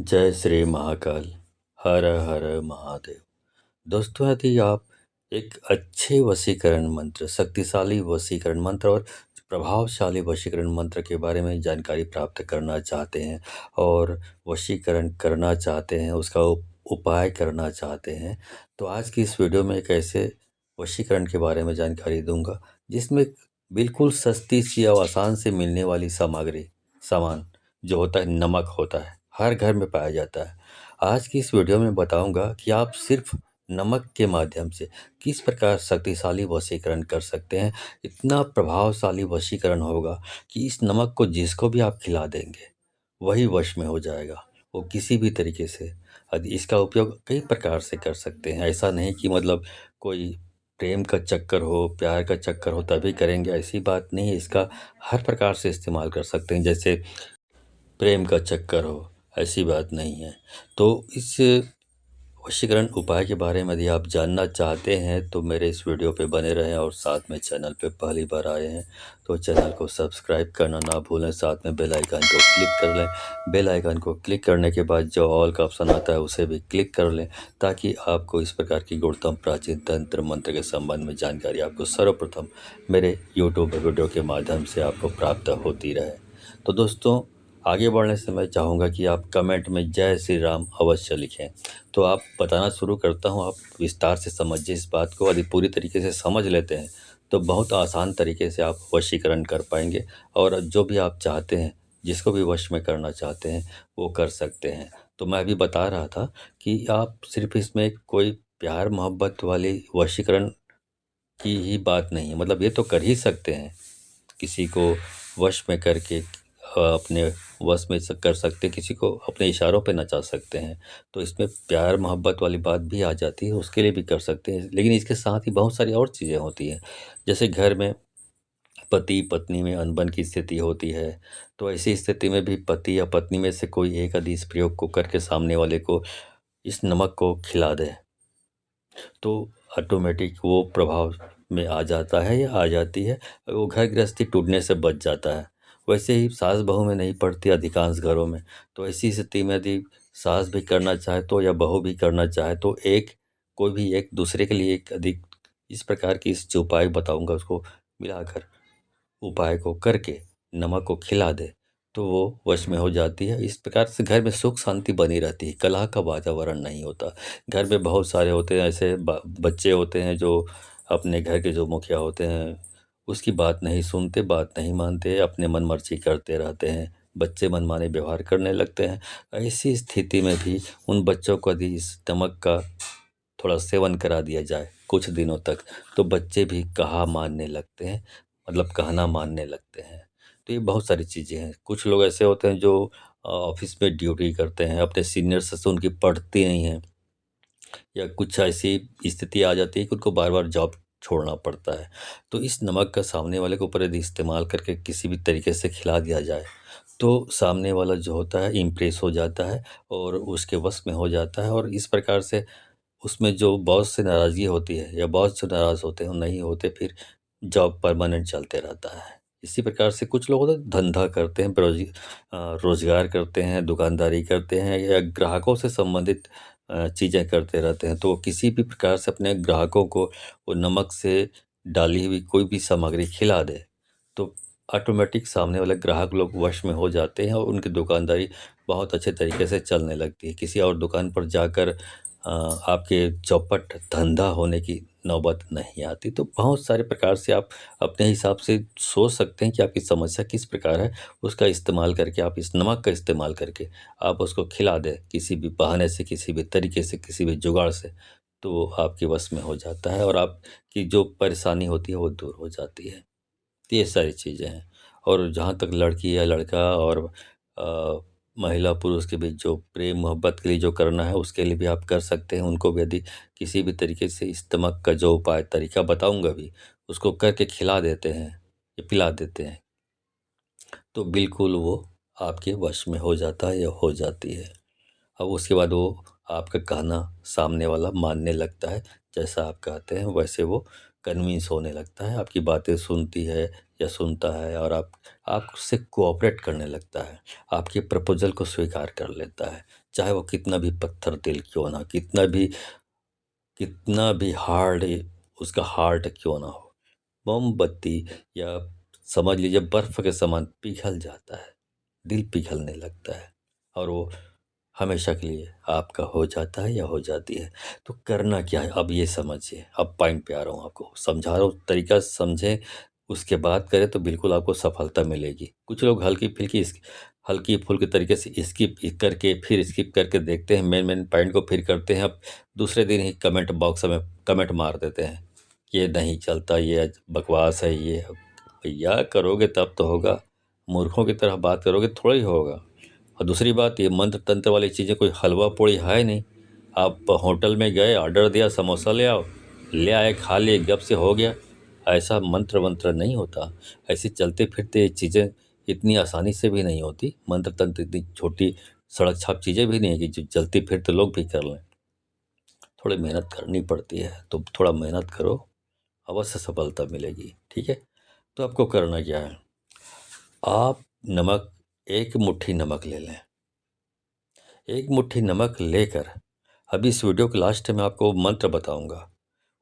जय श्री महाकाल। हर हर महादेव। दोस्तों, यदि आप एक अच्छे वशीकरण मंत्र, शक्तिशाली वशीकरण मंत्र और प्रभावशाली वशीकरण मंत्र के बारे में जानकारी प्राप्त करना चाहते हैं और वशीकरण करना चाहते हैं, उसका उपाय करना चाहते हैं, तो आज की इस वीडियो में एक ऐसे वशीकरण के बारे में जानकारी दूंगा जिसमें बिल्कुल सस्ती सी और आसान से मिलने वाली सामान जो होता है, नमक होता है, हर घर में पाया जाता है। आज की इस वीडियो में बताऊंगा कि आप सिर्फ नमक के माध्यम से किस प्रकार शक्तिशाली वशीकरण कर सकते हैं। इतना प्रभावशाली वशीकरण होगा कि इस नमक को जिसको भी आप खिला देंगे वही वश में हो जाएगा, वो किसी भी तरीके से। इसका उपयोग कई प्रकार से कर सकते हैं। ऐसा नहीं कि मतलब कोई प्रेम का चक्कर हो, प्यार का चक्कर हो तभी करेंगे, ऐसी बात नहीं है। इसका हर प्रकार से इस्तेमाल कर सकते हैं। जैसे प्रेम का चक्कर हो, ऐसी बात नहीं है। तो इस वशीकरण उपाय के बारे में यदि आप जानना चाहते हैं तो मेरे इस वीडियो पे बने रहें, और साथ में चैनल पे पहली बार आए हैं तो चैनल को सब्सक्राइब करना ना भूलें, साथ में बेल आइकन को क्लिक कर लें। बेल आइकन को क्लिक करने के बाद जो ऑल का ऑप्शन आता है उसे भी क्लिक कर लें, ताकि आपको इस प्रकार की गुणतम प्राचीन तंत्र मंत्र के संबंध में जानकारी आपको सर्वप्रथम मेरे यूट्यूब वीडियो के माध्यम से आपको प्राप्त होती रहे। तो दोस्तों, आगे बढ़ने से मैं चाहूँगा कि आप कमेंट में जय श्री राम अवश्य लिखें। तो आप बताना शुरू करता हूँ, आप विस्तार से समझिए इस बात को। यदि पूरी तरीके से समझ लेते हैं तो बहुत आसान तरीके से आप वशीकरण कर पाएंगे, और जो भी आप चाहते हैं, जिसको भी वश में करना चाहते हैं, वो कर सकते हैं। तो मैं अभी बता रहा था कि आप सिर्फ इसमें कोई प्यार मोहब्बत वाली वशीकरण की ही बात नहीं है। मतलब ये तो कर ही सकते हैं, किसी को वश में करके अपने वश में कर सकते हैं, किसी को अपने इशारों पे नचा सकते हैं। तो इसमें प्यार मोहब्बत वाली बात भी आ जाती है, उसके लिए भी कर सकते हैं। लेकिन इसके साथ ही बहुत सारी और चीज़ें होती हैं। जैसे घर में पति पत्नी में अनबन की स्थिति होती है, तो ऐसी स्थिति में भी पति या पत्नी में से कोई एक यदि इस प्रयोग को करके सामने वाले को इस नमक को खिला दे, तो ऑटोमेटिक वो प्रभाव में आ जाता है या आ जाती है, वो घर गृहस्थी टूटने से बच जाता है। वैसे ही सास बहू में नहीं पड़ती अधिकांश घरों में। तो ऐसी स्थिति में यदि सास भी करना चाहे तो, या बहू भी करना चाहे तो, कोई भी एक दूसरे के लिए एक अधिक इस प्रकार की इस जो उपाय बताऊंगा उसको मिलाकर, उपाय को करके नमक को खिला दे, तो वो वश में हो जाती है। इस प्रकार से घर में सुख शांति बनी रहती है, कलह का वातावरण नहीं होता। घर में बहुत सारे होते हैं ऐसे बच्चे होते हैं जो अपने घर के जो मुखिया होते हैं उसकी बात नहीं सुनते, बात नहीं मानते, अपने मन मर्जी करते रहते हैं, बच्चे मनमाने व्यवहार करने लगते हैं। ऐसी स्थिति में भी उन बच्चों को यदि इस नमक का थोड़ा सेवन करा दिया जाए कुछ दिनों तक, तो बच्चे भी कहा मानने लगते हैं, मतलब कहना मानने लगते हैं। तो ये बहुत सारी चीज़ें हैं। कुछ लोग ऐसे होते हैं जो ऑफिस में ड्यूटी करते हैं, अपने सीनियर्स से उनकी पढ़ती नहीं है, या कुछ ऐसी स्थिति आ जाती है कि उनको बार बार जॉब छोड़ना पड़ता है। तो इस नमक का सामने वाले के ऊपर यदि इस्तेमाल करके किसी भी तरीके से खिला दिया जाए, तो सामने वाला जो होता है इम्प्रेस हो जाता है और उसके वश में हो जाता है। और इस प्रकार से उसमें जो बॉस से नाराज़गी होती है या बॉस जो नाराज़ होते हैं, वो नहीं होते, फिर जॉब परमानेंट चलते रहता है। इसी प्रकार से कुछ लोग होते हैं धंधा करते हैं, रोज़गार करते हैं, दुकानदारी करते हैं, या ग्राहकों से संबंधित चीज़ें करते रहते हैं। तो वो किसी भी प्रकार से अपने ग्राहकों को वो नमक से डाली हुई कोई भी सामग्री खिला दे, तो ऑटोमेटिक सामने वाले ग्राहक लोग वश में हो जाते हैं और उनकी दुकानदारी बहुत अच्छे तरीके से चलने लगती है। किसी और दुकान पर जाकर आपके चौपट धंधा होने की नौबत नहीं आती। तो बहुत सारे प्रकार से आप अपने हिसाब से सोच सकते हैं कि आपकी समस्या किस प्रकार है। उसका इस्तेमाल करके, आप इस नमक का इस्तेमाल करके आप उसको खिला दें किसी भी बहाने से, किसी भी तरीके से, किसी भी जुगाड़ से, तो वो आपके वश में हो जाता है और आपकी जो परेशानी होती है वो दूर हो जाती है। तो ये सारी चीज़ें हैं। और जहाँ तक लड़की या लड़का और अ, महिला पुरुष के बीच जो प्रेम मोहब्बत के लिए जो करना है, उसके लिए भी आप कर सकते हैं। उनको भी यदि किसी भी तरीके से इस नमक का जो उपाय तरीका बताऊंगा भी, उसको करके खिला देते हैं या पिला देते हैं, तो बिल्कुल वो आपके वश में हो जाता है या हो जाती है। अब उसके बाद वो आपका कहना सामने वाला मानने लगता है। जैसा आप कहते हैं वैसे वो कन्विंस होने लगता है, आपकी बातें सुनती है या सुनता है, और आपसे कोऑपरेट करने लगता है, आपके प्रपोज़ल को स्वीकार कर लेता है। चाहे वो कितना भी पत्थर दिल क्यों ना, कितना भी हार्ड उसका हार्ट क्यों ना हो, मोमबत्ती या समझ लीजिए बर्फ के समान पिघल जाता है, दिल पिघलने लगता है और वो हमेशा के लिए आपका हो जाता है या हो जाती है। तो करना क्या है अब ये समझिए, अब पॉइंट पे आ रहा हूँ, आपको समझा रहा हूँ, तरीका समझें उसके बाद करें तो बिल्कुल आपको सफलता मिलेगी। कुछ लोग हल्की फुल्की तरीके से स्किप करके फिर स्किप करके देखते हैं, मेन पॉइंट को फिर करते हैं, अब दूसरे दिन ही कमेंट बॉक्स में कमेंट मार देते हैं, ये नहीं चलता, ये बकवास है, ये भैया करोगे तब तो होगा, मूर्खों की तरह बात करोगे थोड़ा ही होगा। और दूसरी बात, ये मंत्र तंत्र वाली चीज़ें कोई हलवा पूड़ी है नहीं। आप होटल में गए, ऑर्डर दिया, समोसा ले आओ, ले आए, खा लिए, गप से हो गया, ऐसा मंत्र वंत्र नहीं होता। ऐसे चलते फिरते ये चीज़ें इतनी आसानी से भी नहीं होती। मंत्र तंत्र इतनी छोटी सड़क छाप चीज़ें भी नहीं है कि जो चलते फिरते लोग भी कर लें। थोड़ी मेहनत करनी पड़ती है, तो थोड़ा मेहनत करो, अवश्य सफलता मिलेगी। ठीक है, तो आपको करना क्या है, आप नमक, एक मुट्ठी नमक ले लें। एक मुट्ठी नमक लेकर, अभी इस वीडियो के लास्ट में आपको मंत्र बताऊंगा,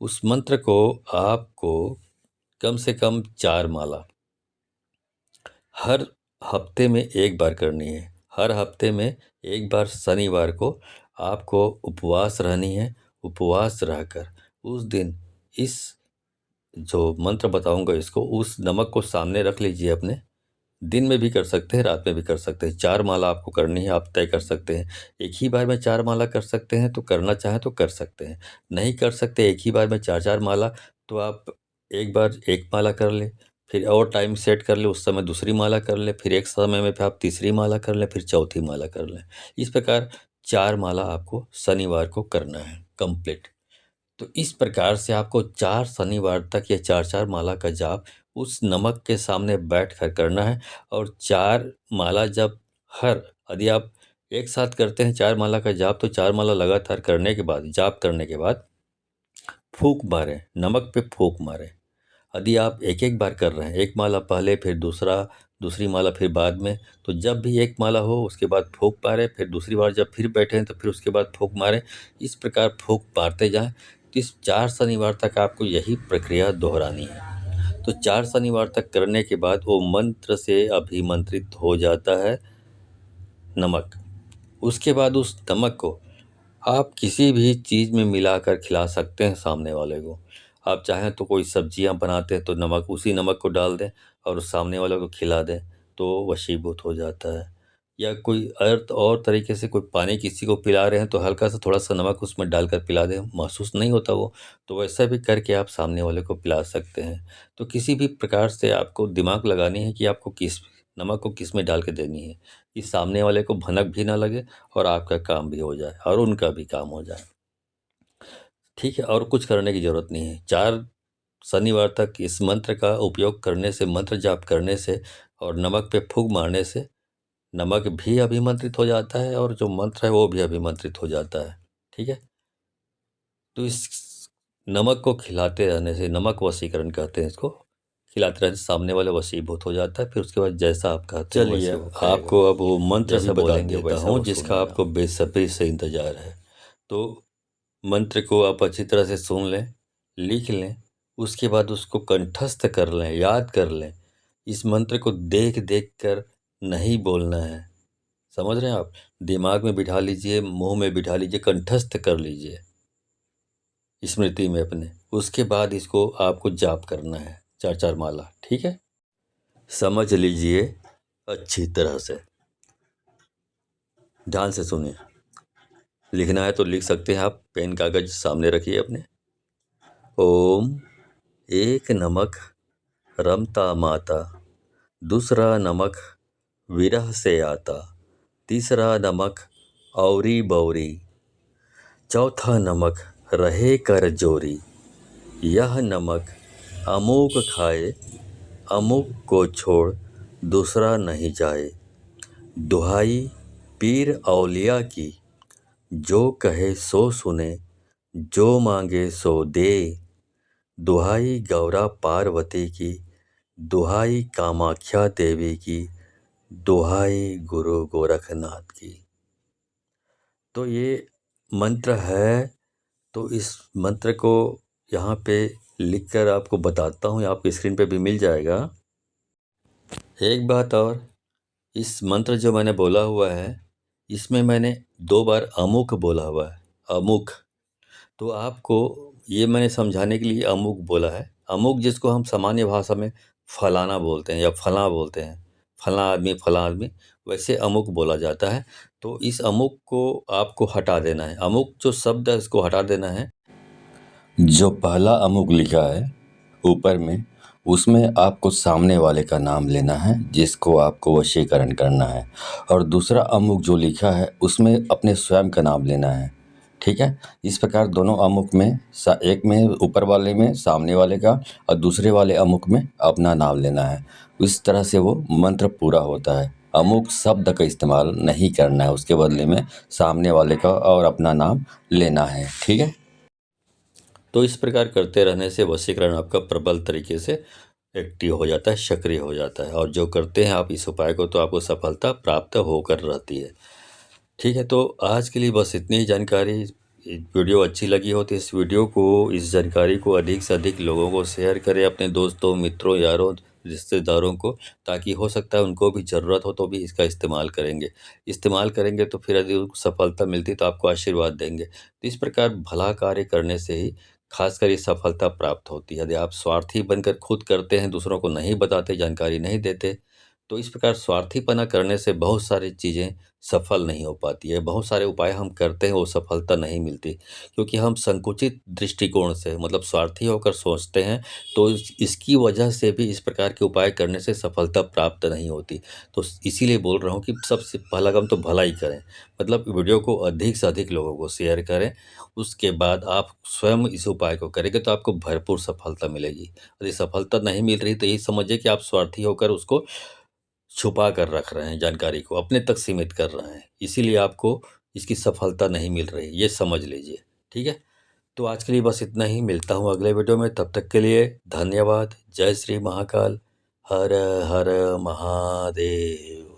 उस मंत्र को आपको कम से कम 4 माला हर हफ्ते में एक बार करनी है। हर हफ्ते में एक बार शनिवार को आपको उपवास रहनी है। उपवास रहकर उस दिन इस जो मंत्र बताऊंगा इसको, उस नमक को सामने रख लीजिए अपने। दिन में भी कर सकते हैं, रात में भी कर सकते हैं। 4 माला आपको करनी है, आप तय कर सकते हैं। एक ही बार में 4 माला कर सकते हैं तो करना चाहें तो कर सकते हैं। नहीं कर सकते एक ही बार में 4-4 माला, तो आप एक बार एक माला कर लें, फिर और टाइम सेट कर लें, उस समय दूसरी माला कर लें, फिर एक समय में फिर आप तीसरी माला कर लें, फिर चौथी माला कर लें। इस प्रकार 4 माला आपको शनिवार को करना है कंप्लीट। तो इस प्रकार से आपको 4 शनिवार तक या 4-4 माला का जाप उस नमक के सामने बैठ कर करना है। और 4 माला जब हर यदि आप एक साथ करते हैं 4 माला का जाप, तो 4 माला लगातार करने के बाद, जाप करने के बाद फूँक मारें, नमक पे फूँक मारें। यदि आप एक-एक बार कर रहे हैं, एक माला पहले, फिर दूसरी माला फिर बाद में, तो जब भी एक माला हो उसके बाद फूँक मारें, फिर दूसरी बार जब फिर बैठें तो फिर उसके बाद फूँक मारें। इस प्रकार फूँक मारते जाएँ। तो इस 4 शनिवार तक आपको यही प्रक्रिया दोहरानी है। तो 4 शनिवार तक करने के बाद वो मंत्र से अभिमंत्रित हो जाता है नमक। उसके बाद उस नमक को आप किसी भी चीज़ में मिलाकर खिला सकते हैं सामने वाले को। आप चाहें तो कोई सब्जियां बनाते हैं तो नमक, उसी नमक को डाल दें और सामने वाले को खिला दें, तो वशीभूत हो जाता है। या कोई अर्थ और तरीके से कोई पानी किसी को पिला रहे हैं तो हल्का सा थोड़ा सा नमक उसमें डालकर पिला दें, महसूस नहीं होता वो, तो वैसा भी करके आप सामने वाले को पिला सकते हैं। तो किसी भी प्रकार से आपको दिमाग लगानी है कि आपको किस नमक को किस में डाल के देनी है, कि सामने वाले को भनक भी ना लगे और आपका काम भी हो जाए और उनका भी काम हो जाए। ठीक है, और कुछ करने की ज़रूरत नहीं है। 4 शनिवार तक इस मंत्र का उपयोग करने से, मंत्र जाप करने से और नमक पे फूँक मारने से नमक भी अभिमंत्रित हो जाता है और जो मंत्र है वो भी अभिमंत्रित हो जाता है। ठीक है? तो इस नमक को खिलाते रहने से, नमक वशीकरण कहते हैं इसको, खिलाते रहने से सामने वाला वशीभूत हो जाता है। फिर उसके बाद जैसा आप कहते हैं चलिए, वैसे वो करेगा। आपको अब वो मंत्र जैसा से बता बोलेंगे देता वैसा हूँ वो जिसका सुनेगा। आपको बेसब्री से इंतज़ार है। तो मंत्र को आप अच्छी तरह से सुन लें, लिख लें, उसके बाद उसको कंठस्थ कर लें, याद कर लें। इस मंत्र को देख-देख कर नहीं बोलना है, समझ रहे हैं आप? दिमाग में बिठा लीजिए, मुँह में बिठा लीजिए, कंठस्थ कर लीजिए स्मृति में अपने। उसके बाद इसको आपको जाप करना है 4-4 माला, ठीक है? समझ लीजिए अच्छी तरह से, ध्यान से सुनिए। लिखना है तो लिख सकते हैं आप, पेन कागज सामने रखिए अपने। ओम, एक नमक रमता माता, दूसरा नमक विरह से आता, तीसरा नमक औरी बौरी, चौथा नमक रहे कर जोरी, यह नमक अमूक खाए, अमूक को छोड़ दूसरा नहीं जाए। दुहाई पीर औलिया की, जो कहे सो सुने, जो मांगे सो दे। दुहाई गौरा पार्वती की, दुहाई कामाख्या देवी की, दुहाई गुरु गोरखनाथ की। तो ये मंत्र है, तो इस मंत्र को यहाँ पे लिखकर आपको बताता हूँ, आपकी स्क्रीन पे भी मिल जाएगा। एक बात और, इस मंत्र जो मैंने बोला हुआ है, इसमें मैंने 2 बार अमुक बोला हुआ है, अमुक। तो आपको ये मैंने समझाने के लिए अमुक बोला है। अमुक जिसको हम सामान्य भाषा में फलाना बोलते हैं या फलां बोलते हैं, फलां आदमी, वैसे अमुक बोला जाता है। तो इस अमुक को आपको हटा देना है। अमुक जो शब्द है इसको हटा देना है। जो पहला अमुक लिखा है ऊपर में, उसमें आपको सामने वाले का नाम लेना है जिसको आपको वशीकरण करना है, और दूसरा अमुक जो लिखा है उसमें अपने स्वयं का नाम लेना है। ठीक है, इस प्रकार दोनों अमुक में एक में ऊपर वाले में सामने वाले का और दूसरे वाले अमुक में अपना नाम लेना है। इस तरह से वो मंत्र पूरा होता है। अमुक शब्द का इस्तेमाल नहीं करना है, उसके बदले में सामने वाले का और अपना नाम लेना है। ठीक है, तो इस प्रकार करते रहने से वशीकरण आपका प्रबल तरीके से एक्टिव हो जाता है, सक्रिय हो जाता है, और जो करते हैं आप इस उपाय को तो आपको सफलता प्राप्त होकर रहती है। ठीक है, तो आज के लिए बस इतनी ही जानकारी। वीडियो अच्छी लगी हो तो इस वीडियो को, इस जानकारी को अधिक से अधिक लोगों को शेयर करें, अपने दोस्तों, मित्रों, यारों, रिश्तेदारों को, ताकि हो सकता है उनको भी ज़रूरत हो तो भी इसका इस्तेमाल करेंगे तो फिर यदि उनको सफलता मिलती तो आपको आशीर्वाद देंगे। तो इस प्रकार भला कार्य करने से ही खासकर ये सफलता प्राप्त होती है। यदि आप स्वार्थी बनकर खुद करते हैं, दूसरों को नहीं बताते, जानकारी नहीं देते, तो इस प्रकार स्वार्थीपना करने से बहुत सारी चीज़ें सफल नहीं हो पाती है। बहुत सारे उपाय हम करते हैं, वो सफलता नहीं मिलती, क्योंकि हम संकुचित दृष्टिकोण से, मतलब स्वार्थी होकर सोचते हैं, तो इसकी वजह से भी इस प्रकार के उपाय करने से सफलता प्राप्त नहीं होती। तो इसीलिए बोल रहा हूँ कि सबसे पहला काम तो भला ही करें, मतलब वीडियो को अधिक से अधिक लोगों को शेयर करें। उसके बाद आप स्वयं इस उपाय को करेंगे तो आपको भरपूर सफलता मिलेगी। यदि सफलता नहीं मिल रही तो यही समझिए कि आप स्वार्थी होकर उसको छुपा कर रख रहे हैं, जानकारी को अपने तक सीमित कर रहे हैं, इसीलिए आपको इसकी सफलता नहीं मिल रही, ये समझ लीजिए। ठीक है, तो आज के लिए बस इतना ही। मिलता हूँ अगले वीडियो में, तब तक के लिए धन्यवाद। जय श्री महाकाल। हर हर महादेव।